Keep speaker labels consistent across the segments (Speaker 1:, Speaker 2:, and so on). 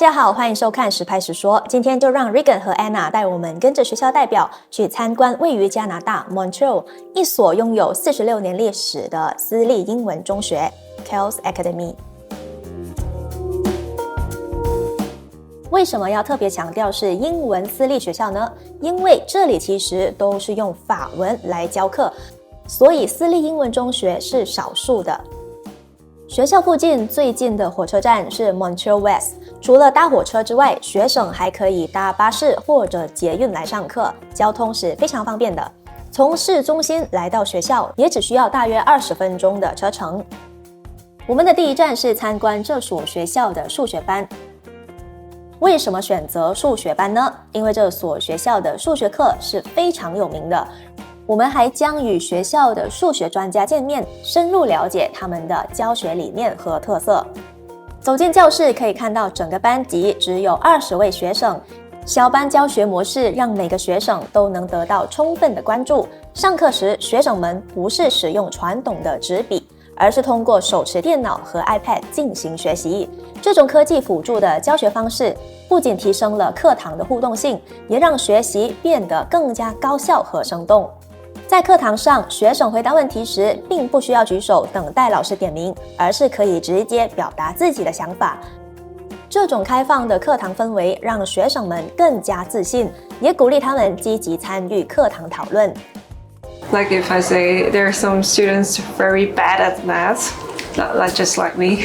Speaker 1: 家好，欢迎收看实拍实说。今天就让 Regan 和 Anna 带我们跟着学校代表去参观位于加拿大 Montreal 一所拥有46年历史的私立英文中学 Kells Academy。为什么要特别强调是英文私立学校呢？因为这里其實都是用法文来教课，所以私立英文中学是少数的。学校附近最近的火车站是 Montreal West， 除了搭火车之外，学生还可以搭巴士或者捷运来上课，交通是非常方便的。从市中心来到学校也只需要大约20分钟的车程。我们的第一站是参观这所学校的数学班。为什么选择数学班呢？因为这所学校的数学课是非常有名的。我们还将与学校的数学专家见面，深入了解他们的教学理念和特色。走进教室可以看到整个班级只有20位学生，小班教学模式让每个学生都能得到充分的关注。上课时，学生们不是使用传统的纸笔，而是通过手持电脑和 iPad 进行学习。这种科技辅助的教学方式不仅提升了课堂的互动性，也让学习变得更加高效和生动。在课堂上，学生回答问题时并不需要举手等待老师点名，而是可以直接表达自己的想法。这种开放的课堂氛围让学生们更加自信，也鼓励他们积极参与课堂讨论。
Speaker 2: Like if I say there are some students very bad at math, like just like me,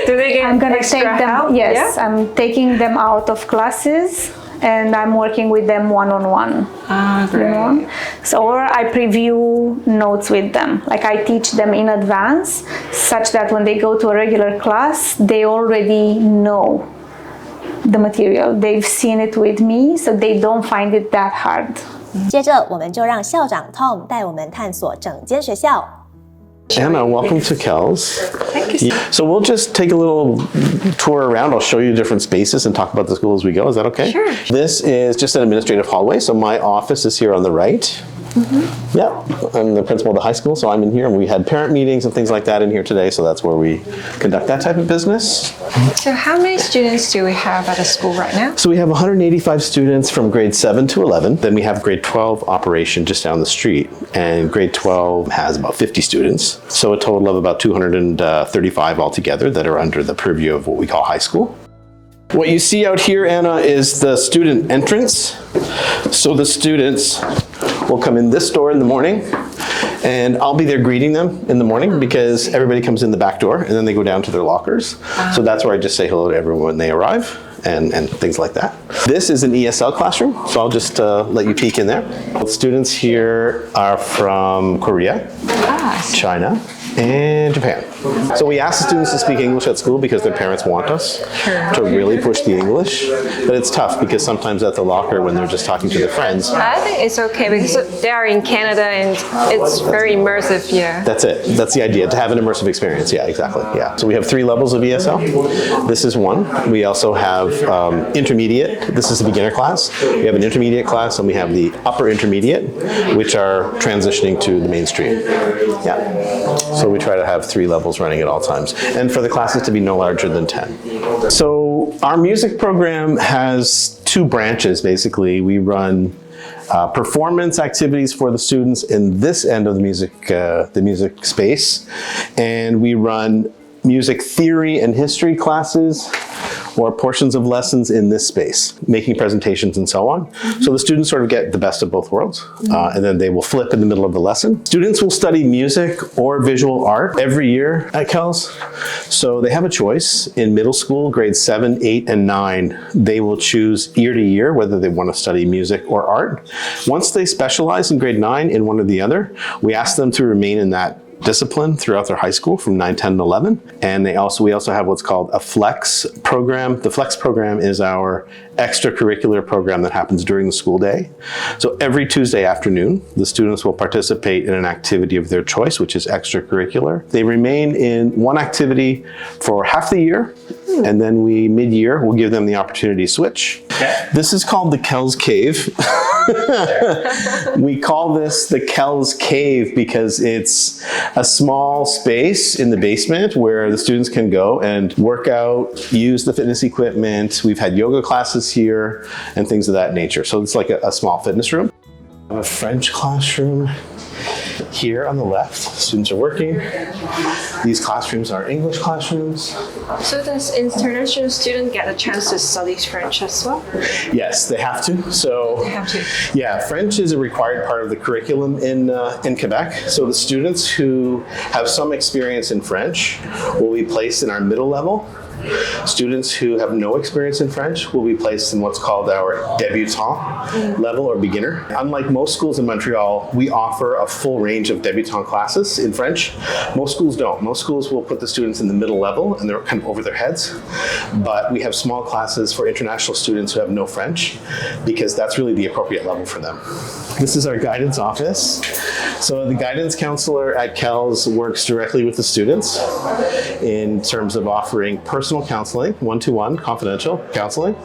Speaker 2: do they get
Speaker 3: I'm gonna
Speaker 2: extra
Speaker 3: take them,
Speaker 2: help?
Speaker 3: yes,
Speaker 2: Yeah?
Speaker 3: I'm taking them out of classes and I'm working with them one-on-one.
Speaker 2: Great.
Speaker 3: You know? So, or I preview notes with them. Like I teach them in advance such that when they go to a regular class, they already know the material. They've seen it with me, so they don't find it that hard.
Speaker 1: 接着我们就让校长 Tom 带我们探索整间学校。
Speaker 4: Anna, welcome to Kells.
Speaker 2: Thank you.
Speaker 4: So we'll just take a little tour around. I'll show you different spaces and talk about the school as we go. Is that okay?
Speaker 2: Sure.
Speaker 4: This is just an administrative hallway. So my office is here on the right. Yeah, I'm the principal of the high school, so I'm in here. And we had parent meetings and things like that in here today, so that's where we conduct that type of business.
Speaker 2: So how many students do we have at the school right now?
Speaker 4: So we have 185 students from grade 7 to 11. Then we have grade 12 operation just down the street. And grade 12 has about 50 students. So a total of about 235 altogether that are under the purview of what we call high school. What you see out here, Anna, is the student entrance. So the students will come in this door in the morning, and I'll be there greeting them in the morning because everybody comes in the back door and then they go down to their lockers. So that's where I just say hello to everyone when they arrive and things like that. This is an ESL classroom, so I'll just let you peek in there. Students here are from Korea, China, and Japan. So we ask the students to speak English at school because their parents want us to really push the English, but it's tough because sometimes at the locker when they're just talking to their friends.
Speaker 2: I think it's okay because they are in Canada and it's very immersive here.
Speaker 4: That's it. That's the idea, to have an immersive experience. Yeah, exactly. Yeah. So we have 3 levels of ESL. This is one. We also have intermediate. This is the beginner class. We have an intermediate class and we have the upper intermediate, which are transitioning to the mainstream. Yeah. So we try to have 3 levels running at all times, and for the classes to be no larger than 10. So our music program has 2 branches, basically. We run performance activities for the students in this end of the music space, and we run music theory and history classes or portions of lessons in this space, making presentations and so on. So the students sort of get the best of both worlds, and then they will flip in the middle of the lesson. Students will study music or visual art every year at Kells. So they have a choice. In middle school, grades 7, 8, and 9, they will choose year to year whether they want to study music or art. Once they specialize in grade 9 in one or the other, we ask them to remain in that discipline throughout their high school from 9, 10, and 11. And we also have what's called a flex program. The flex program is our extracurricular program that happens during the school day. So every Tuesday afternoon, the students will participate in an activity of their choice, which is extracurricular. They remain in one activity for half the year, And then mid-year, we'll give them the opportunity to switch. Okay. This is called the Kells Cave. We call this the Kells Cave because it's a small space in the basement where the students can go and work out, use the fitness equipment. We've had yoga classes here and things of that nature. So it's like a small fitness room. A French classroom here on the left. Students are working. These classrooms are English classrooms.
Speaker 2: So does international student get a chance to study French as well?
Speaker 4: Yes, they have to. So
Speaker 2: They have to.
Speaker 4: yeah, French is a required part of the curriculum in Quebec. So the students who have some experience in French will be placed in our middle level. Students who have no experience in French will be placed in what's called our débutant level or beginner. Unlike most schools in Montreal, we offer a full range of débutant classes in French. Most schools don't. Most schools will put the students in the middle level and they're kind of over their heads. But we have small classes for international students who have no French because that's really the appropriate level for them. This is our guidance office. So the guidance counselor at Kells works directly with the students in terms of offering personal counseling, one-to-one, confidential counseling,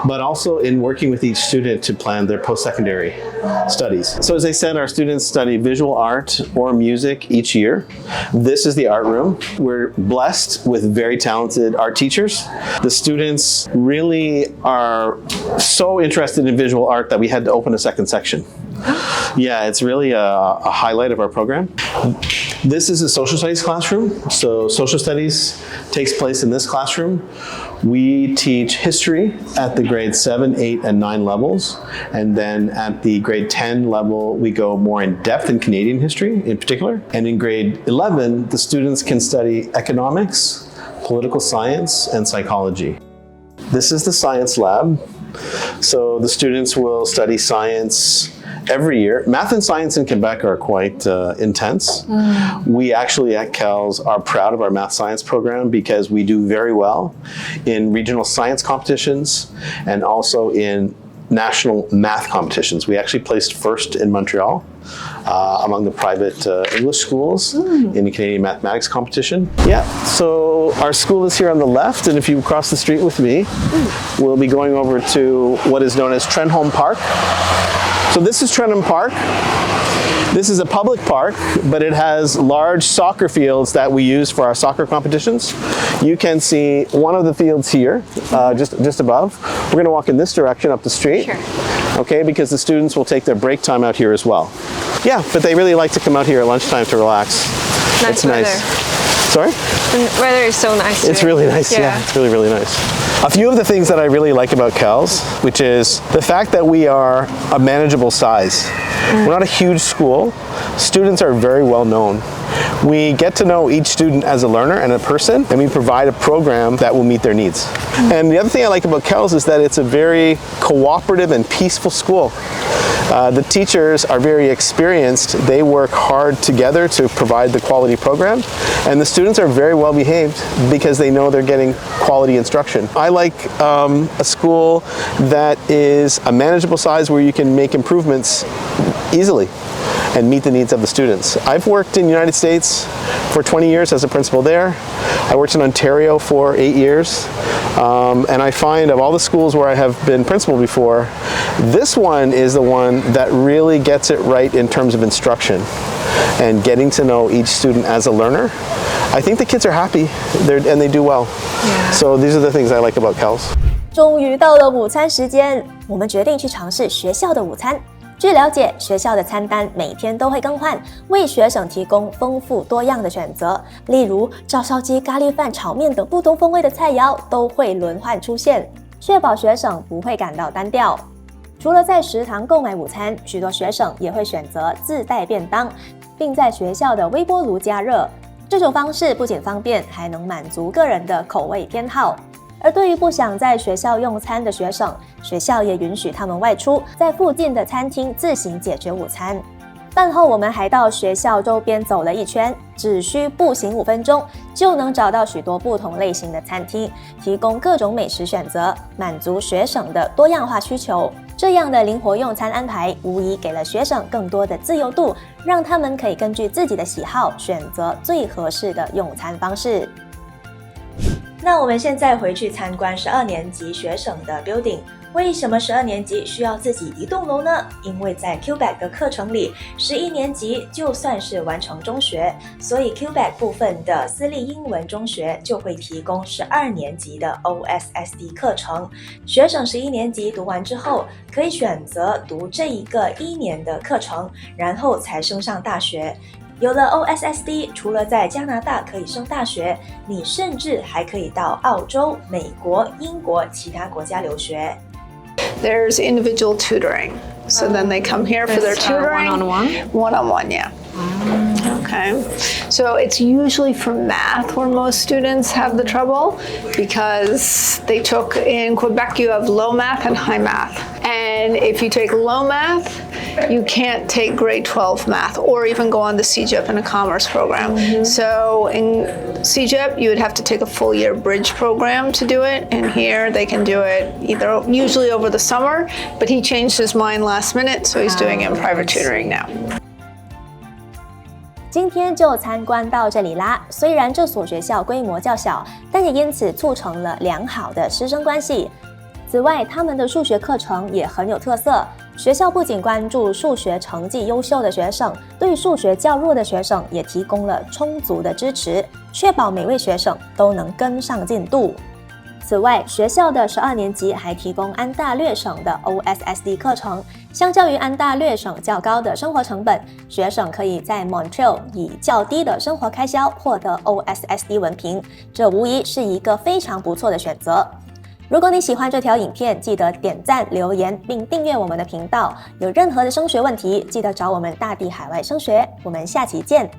Speaker 4: but also in working with each student to plan their post-secondary studies. So as I said, our students study visual art or music each year. This is the art room. We're blessed with very talented art teachers. The students really are so interested in visual art that we had to open a second section. Yeah, it's really a highlight of our program. This is a social studies classroom. So social studies takes place in this classroom. We teach history at the grade 7, 8, and 9 levels. And then at the grade 10 level, we go more in depth in Canadian history in particular. And in grade 11, the students can study economics, political science, and psychology. This is the science lab. So the students will study science every year. Math and science in Quebec are quite intense. We actually at Kells are proud of our math science program because we do very well in regional science competitions and also in national math competitions. We actually placed first in Montreal among the private English schools in the Canadian mathematics competition. Yeah, so our school is here on the left, and if you cross the street with me, we'll be going over to what is known as Trenholm Park. So this is Trenholm Park. This is a public park, but it has large soccer fields that we use for our soccer competitions. You can see one of the fields here, just above. We're going to walk in this direction up the street,
Speaker 2: Sure.
Speaker 4: Okay, because the students will take their break time out here as well. Yeah, but they really like to come out here at lunchtime to relax.
Speaker 2: Nice
Speaker 4: It's nice.
Speaker 2: weather.
Speaker 4: Sorry?
Speaker 2: The weather is so nice.
Speaker 4: It's
Speaker 2: today.
Speaker 4: really nice, yeah, it's really, really nice. A few of the things that I really like about Kells, which is the fact that we are a manageable size. We're not a huge school. Students are very well known. We get to know each student as a learner and a person, and we provide a program that will meet their needs. And the other thing I like about Kells is that it's a very cooperative and peaceful school. The teachers are very experienced. They work hard together to provide the quality program, and the students are very well behaved because they know they're getting quality instruction. I like a school that is a manageable size where you can make improvements easily and meet the needs of the students. I've worked in the United States for 20 years as a principal there. I worked in Ontario for 8 years. And I find of all the schools where I have been principal before, this one is the one that really gets it right in terms of instruction and getting to know each student as a learner. I think the kids are happy and they do well. Yeah. So these are the things I like about Kells.
Speaker 1: 终于到了午餐时间，我们决定去尝试学校的午餐。据了解，学校的餐单每天都会更换，为学生提供丰富多样的选择。例如，照烧鸡、咖喱饭、炒面等不同风味的菜肴都会轮换出现，确保学生不会感到单调。除了在食堂购买午餐，许多学生也会选择自带便当，并在学校的微波炉加热。这种方式不仅方便，还能满足个人的口味偏好。而对于不想在学校用餐的学生，学校也允许他们外出，在附近的餐厅自行解决午餐。饭后我们还到学校周边走了一圈，只需步行5分钟，就能找到许多不同类型的餐厅，提供各种美食选择，满足学生的多样化需求。这样的灵活用餐安排，无疑给了学生更多的自由度，让他们可以根据自己的喜好选择最合适的用餐方式。那我们现在回去参观12年级学省的 building。为什么12年级需要自己一栋楼呢？因为在 Quebec 的课程里，11年级就算是完成中学，所以 Quebec 部分的私立英文中学就会提供12年级的 OSSD 课程。学生11年级读完之后，可以选择读这一个1年的课程，然后才升上大学。有了 OSSD， 除了在加拿大可以升大学，你甚至还可以到澳洲、美国、英国其他国家留学。
Speaker 5: There's individual tutoring. So then they come here for their tutoring.
Speaker 2: One-on-one?
Speaker 5: One-on-one, yeah. Okay. So it's usually for math where most students have the trouble because in Quebec you have low math and high math. And if you take low math, you can't take grade 12 math or even go on to CEGEP in a commerce program. So in CEGEP, you would have to take a full year bridge program to do it. And here they can do it usually over the summer, but he changed his mind last minute, so he's doing it in private tutoring now.
Speaker 1: 今天就参观到这里啦。虽然这所学校规模较小，但也因此促成了良好的师生关系。此外，他们的数学课程也很有特色。学校不仅关注数学成绩优秀的学生，对数学较弱的学生也提供了充足的支持，确保每位学生都能跟上进度。此外，学校的12年级还提供安大略省的 OSSD 课程。相较于安大略省较高的生活成本，学生可以在 Montreal 以较低的生活开销获得 OSSD 文凭，这无疑是一个非常不错的选择。如果你喜欢这条影片，记得点赞、留言并订阅我们的频道。有任何的升学问题，记得找我们大地海外升学。我们下期见。